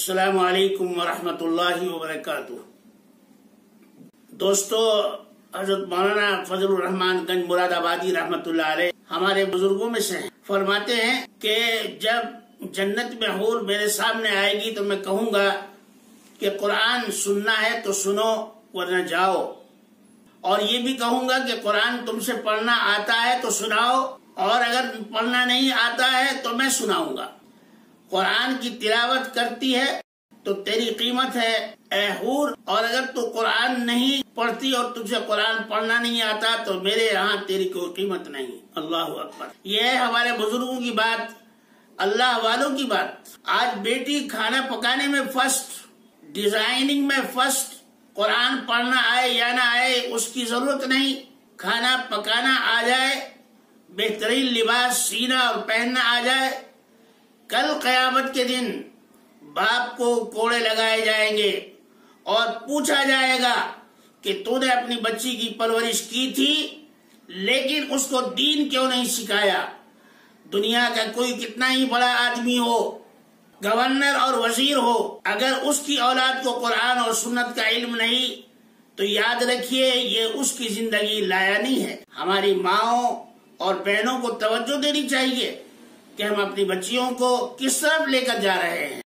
السلام علیکم ورحمۃ اللہ وبرکاتہ۔ دوستو، حضرت مولانا فضل الرحمان گنج مراد آبادی رحمۃ اللہ علیہ ہمارے بزرگوں میں سے ہیں، فرماتے ہیں کہ جب جنت میں حور میرے سامنے آئے گی تو میں کہوں گا کہ قرآن سننا ہے تو سنو ورنہ جاؤ، اور یہ بھی کہوں گا کہ قرآن تم سے پڑھنا آتا ہے تو سناؤ، اور اگر پڑھنا نہیں آتا ہے تو میں سناؤں گا۔ قرآن کی تلاوت کرتی ہے تو تیری قیمت ہے اے حور، اور اگر تو قرآن نہیں پڑھتی اور تجھے قرآن پڑھنا نہیں آتا تو میرے یہاں تیری کوئی قیمت نہیں۔ اللہ اکبر۔ یہ ہے ہمارے بزرگوں کی بات، اللہ والوں کی بات۔ آج بیٹی کھانا پکانے میں فرسٹ، ڈیزائننگ میں فرسٹ، قرآن پڑھنا آئے یا نہ آئے اس کی ضرورت نہیں، کھانا پکانا آ جائے، بہترین لباس سینا اور پہننا آ جائے۔ کل قیامت کے دن باپ کو کوڑے لگائے جائیں گے اور پوچھا جائے گا کہ تو نے اپنی بچی کی پرورش کی تھی لیکن اس کو دین کیوں نہیں سکھایا۔ دنیا کا کوئی کتنا ہی بڑا آدمی ہو، گورنر اور وزیر ہو، اگر اس کی اولاد کو قرآن اور سنت کا علم نہیں تو یاد رکھیے یہ اس کی زندگی لایعنی ہے۔ ہماری ماؤں اور بہنوں کو توجہ دینی چاہیے کہ ہم اپنی بچیوں کو کس طرف لے کر جا رہے ہیں۔